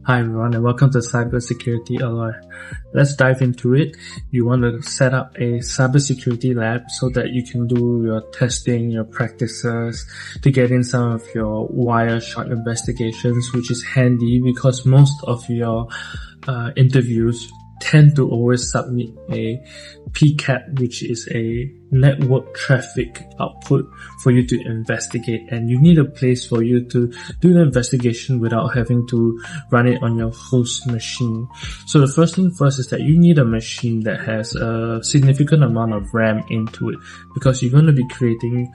Hi everyone and welcome to Cybersecurity Alloy. Let's dive into it. You want to set up a cybersecurity lab so that you can do your testing, your practices, to get in some of your Wireshark investigations, which is handy because most of your interviews tend to always submit a PCAP, which is a network traffic output for you to investigate, and you need a place for you to do the investigation without having to run it on your host machine. So the first thing first is that you need a machine that has a significant amount of RAM into it, because you're going to be creating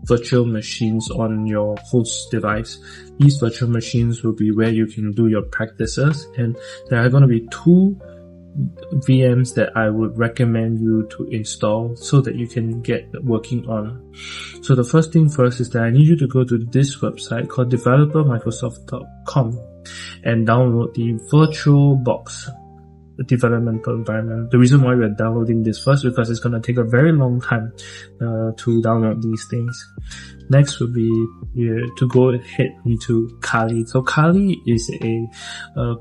virtual machines on your host device. These virtual machines will be where you can do your practices, and there are going to be two VMs that I would recommend you to install so that you can get working on. So the first thing first is that I need you to go to this website called developermicrosoft.com and download the VirtualBox developmental environment. The reason why we're downloading this first is because it's going to take a very long time to download these things. Next would be to go ahead into Kali. So Kali is a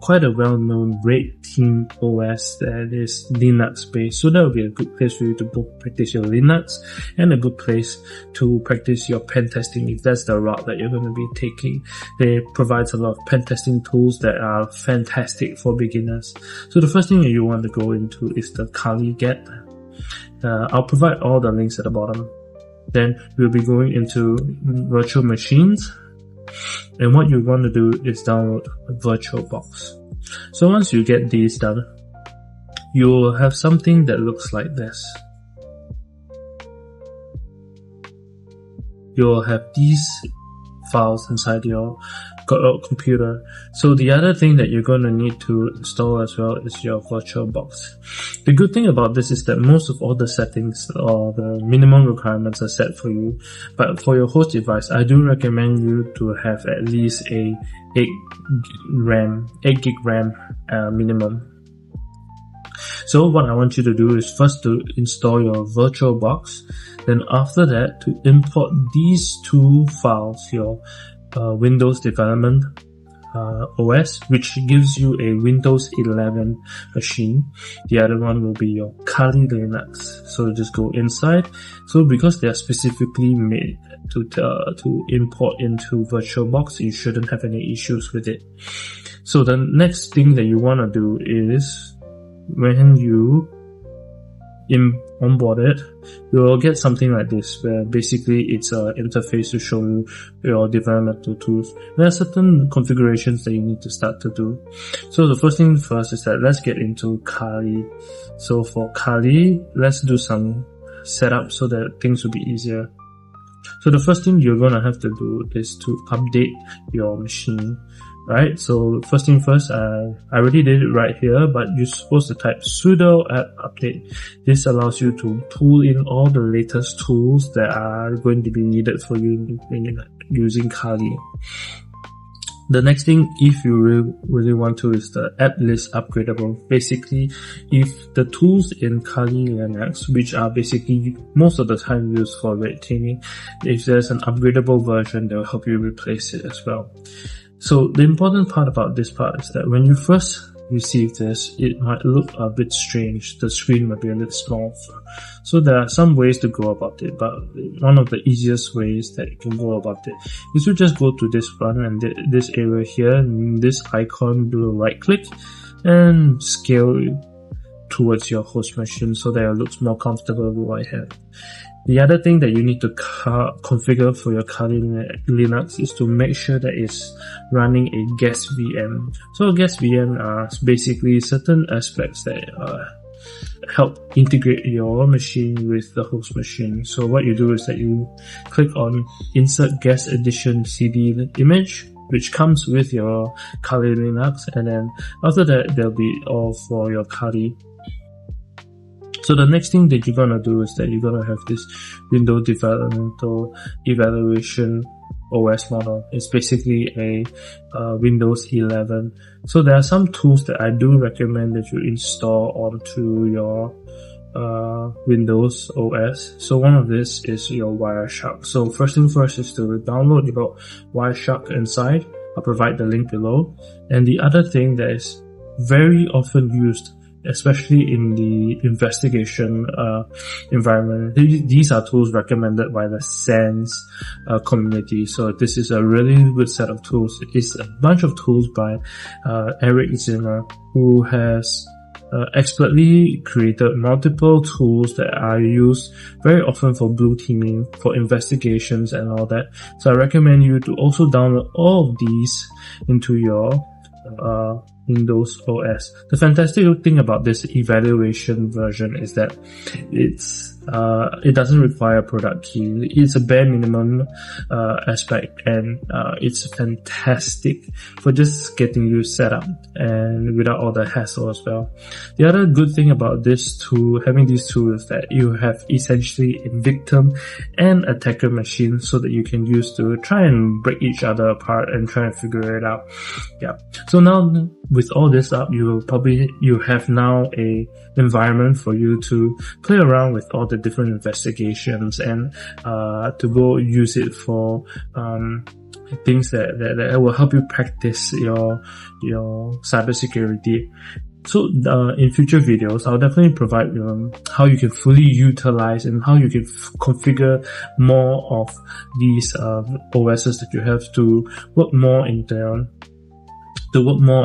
quite a well-known red team OS that is Linux based. So that would be a good place for you to both practice your Linux and a good place to practice your pen testing if that's the route that you're going to be taking. It provides a lot of pen testing tools that are fantastic for beginners. So the first thing that you want to go into is the Kali get. I'll provide all the links at the bottom. Then we'll be going into virtual machines, and what you want to do is download VirtualBox. So once you get these done, you'll have something that looks like this. You'll have these files inside your computer. So the other thing that you're going to need to install as well is your VirtualBox. The good thing about this is that most of all the settings or the minimum requirements are set for you, but for your host device, I do recommend you to have at least a 8 gig RAM minimum. So what I want you to do is first to install your VirtualBox, then after that to import these two files, your Windows Development OS, which gives you a Windows 11 machine. The other one will be your Kali Linux. So just go inside. So because they are specifically made to import into VirtualBox, you shouldn't have any issues with it. So the next thing that you want to do is when you onboard it, you will get something like this, where basically it's an interface to show you your developmental tools. There are certain configurations that you need to start to do. So the first thing first is that let's get into Kali. So for Kali, let's do some setup so that things will be easier. So the first thing you're going to have to do is to update your machine. Right, so first thing first, I already did it right here, but you're supposed to type sudo apt update. This allows you to pull in all the latest tools that are going to be needed for you when you're using Kali. The next thing, if you really want to, is the app list upgradable. Basically, if the tools in Kali Linux, which are basically most of the time used for red teaming, if there's an upgradable version, they'll help you replace it as well. So the important part about this part is that when you first receive this, it might look a bit strange. The screen might be a little small. So there are some ways to go about it, but one of the easiest ways that you can go about it is to just go to this one and this area here, and this icon, do a right click and scale towards your host machine so that it looks more comfortable with what I have. The other thing that you need to configure for your Kali Linux is to make sure that it's running a guest VM. So a guest VM are basically certain aspects that help integrate your machine with the host machine. So what you do is that you click on Insert Guest Edition CD image, which comes with your Kali Linux, and then after that there'll be all for your Kali. So the next thing that you're gonna do is that you're gonna have this Windows Developmental Evaluation OS model. It's basically a Windows 11. So there are some tools that I do recommend that you install onto your Windows OS. So one of this is your Wireshark. So first thing first is to download your Wireshark inside. I'll provide the link below. And the other thing that is very often used, especially in the investigation environment, these are tools recommended by the SANS community. So this is a really good set of tools. It's a bunch of tools by EricZimmer, who has expertly created multiple tools that are used very often for blue teaming, for investigations and all that. So I recommend you to also download all of these into your Windows OS. The fantastic thing about this evaluation version is that it doesn't require a product key. It's a bare minimum aspect, and it's fantastic for just getting you set up and without all the hassle as well. The other good thing about this tool, having these tools, is that you have essentially a victim and attacker machine, so that you can use to try and break each other apart and try and figure it out. Yeah. So now with all this up, you have now a environment for you to play around with all the different investigations and to go use it for things that will help you practice your cybersecurity. So in future videos, I'll definitely provide how you can fully utilize and how you can configure more of these OSs that you have to work more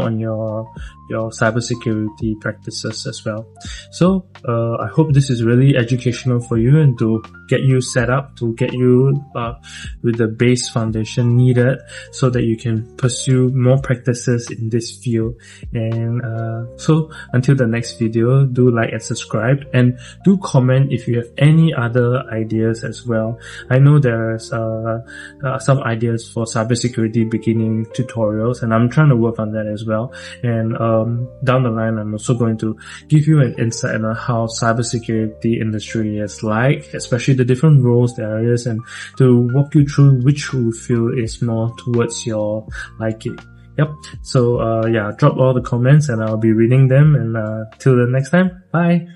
on your cybersecurity practices as well. So I hope this is really educational for you and to get you set up, to get you with the base foundation needed so that you can pursue more practices in this field. And so until the next video, do like and subscribe, and do comment if you have any other ideas as well. I know there's some ideas for cybersecurity beginning tutorials, and I'm trying to work on that as well. And down the line, I'm also going to give you an insight on how cybersecurity industry is like, especially the different roles there is, and to walk you through which you feel is more towards your liking. Yep. So yeah, drop all the comments and I'll be reading them, and till the next time, bye.